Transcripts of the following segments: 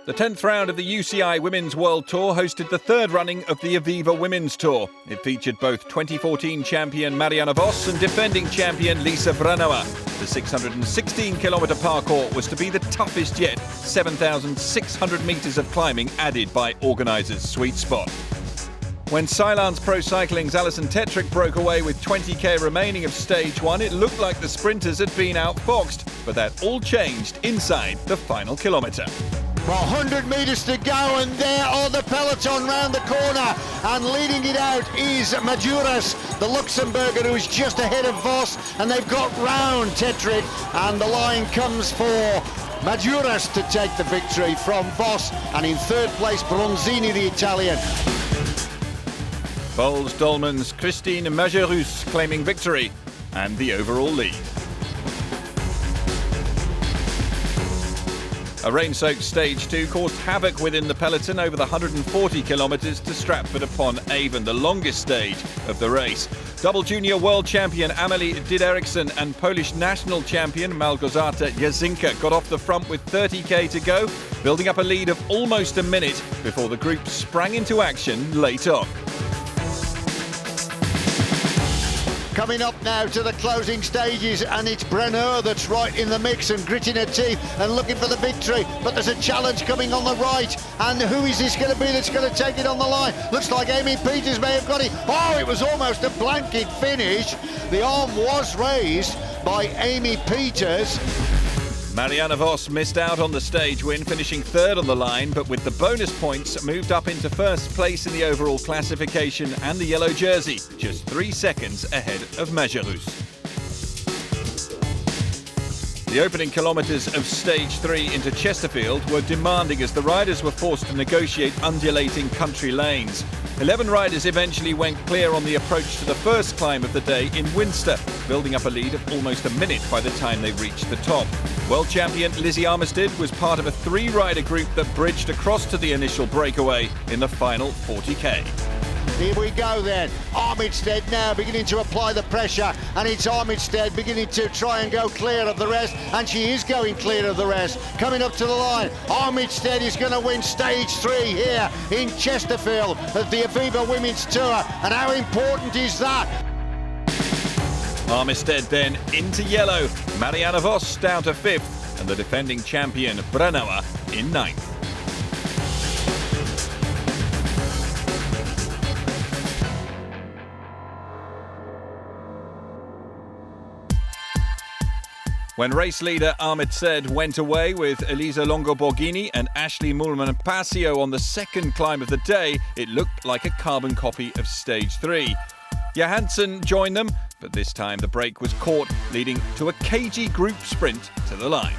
The 10th round of the UCI Women's World Tour hosted the third running of the Aviva Women's Tour. It featured both 2014 champion Marianne Vos and defending champion Lisa Brennauer. The 616-kilometre parcours was to be the toughest yet, 7,600 metres of climbing added by organisers' sweet spot. When Cylance Pro Cycling's Alison Tetrick broke away with 20k remaining of stage one, it looked like the sprinters had been outfoxed, but that all changed inside the final kilometre. Well, 100 metres to go, and there are the peloton round the corner, and leading it out is Majuras, the Luxembourger, who's just ahead of Vos, and they've got round Tetrick, and the line comes for Majuras to take the victory from Vos, and in third place Bronzini, the Italian. Boels-Dolmans, Christine Majerus claiming victory and the overall lead. A rain-soaked stage 2 caused havoc within the peloton over the 140 kilometres to Stratford-upon-Avon, the longest stage of the race. Double junior world champion Amelie Dideriksen and Polish national champion Małgorzata Jasinka got off the front with 30k to go, building up a lead of almost a minute before the group sprang into action late on. Coming up now to the closing stages, and it's Brennauer that's right in the mix and gritting her teeth and looking for the victory, but there's a challenge coming on the right, and who is this going to be that's going to take it on the line? Looks like Amy Peters may have got it. Oh, it was almost a blanket finish. The arm was raised by Amy Peters. Marianne Vos missed out on the stage win, finishing third on the line, but with the bonus points moved up into first place in the overall classification and the yellow jersey, just 3 seconds ahead of Majerus. The opening kilometres of stage 3 into Chesterfield were demanding as the riders were forced to negotiate undulating country lanes. 11 riders eventually went clear on the approach to the first climb of the day in Winster, building up a lead of almost a minute by the time they reached the top. World champion Lizzie Armitstead was part of a 3-rider group that bridged across to the initial breakaway in the final 40k. Here we go then. Armitstead now beginning to apply the pressure, and it's Armitstead beginning to try and go clear of the rest, and she is going clear of the rest. Coming up to the line, Armitstead is going to win stage 3 here in Chesterfield of the Aviva Women's Tour, and how important is that? Armitstead then into yellow, Marianne Vos down to 5th, and the defending champion Brennauer in 9th. When race leader Armitstead went away with Elisa Longo-Borghini and Ashley Moolman-Pasio on the second climb of the day, it looked like a carbon copy of stage 3. Johansson joined them, but this time the break was caught, leading to a cagey group sprint to the line.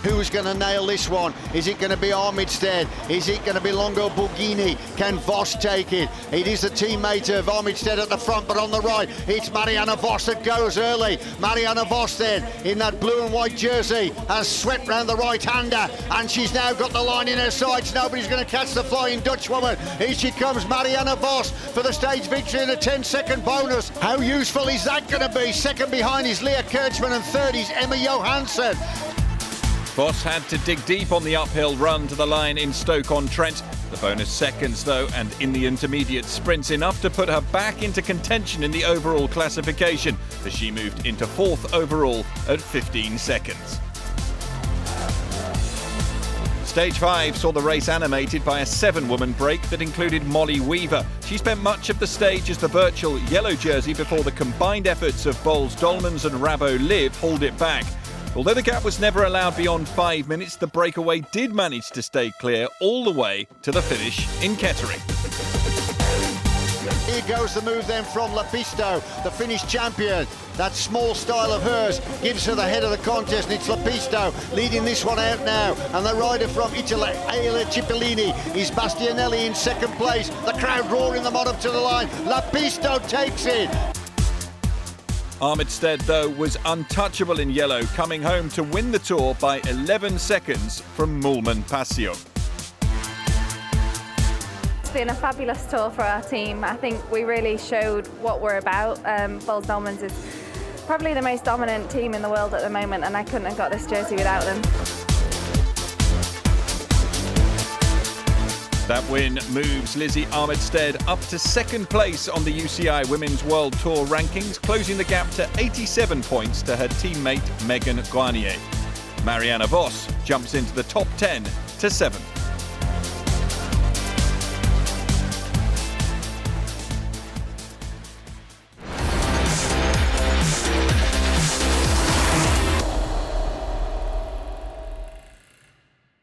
Who's going to nail this one? Is it going to be Armitstead? Is it going to be Longo-Borghini? Can Vos take it? It is the teammate of Armitstead at the front, but on the right, it's Marianne Vos that goes early. Marianne Vos then, in that blue and white jersey, has swept round the right-hander, and she's now got the line in her sights. Nobody's going to catch the Flying Dutchwoman. Here she comes, Marianne Vos, for the stage victory and a 10-second bonus. How useful is that going to be? Second behind is Leah Kirchman, and third is Emma Johansson. Vos had to dig deep on the uphill run to the line in Stoke-on-Trent. The bonus seconds, though, and in the intermediate sprints, enough to put her back into contention in the overall classification, as she moved into 4th overall at 15 seconds. Stage 5 saw the race animated by a 7-woman break that included Molly Weaver. She spent much of the stage as the virtual yellow jersey before the combined efforts of Boels-Dolmans and Rabobank-Liv hauled it back. Although the gap was never allowed beyond 5 minutes, the breakaway did manage to stay clear all the way to the finish in Kettering. Here goes the move then from Lapisto, the Finnish champion. That small style of hers gives her the head of the contest, and it's Lapisto leading this one out now. And the rider from Italy, Aile Cipollini, is Bastianelli in second place. The crowd roaring them on up to the line. Lapisto takes it. Armitstead, though, was untouchable in yellow, coming home to win the Tour by 11 seconds from Moolman-Pasio. It's been a fabulous tour for our team. I think we really showed what we're about. Boels-Dolmans is probably the most dominant team in the world at the moment, and I couldn't have got this jersey without them. That win moves Lizzie Armitstead up to second place on the UCI Women's World Tour rankings, closing the gap to 87 points to her teammate Megan Guarnier. Marianne Vos jumps into the top 10 to 7th.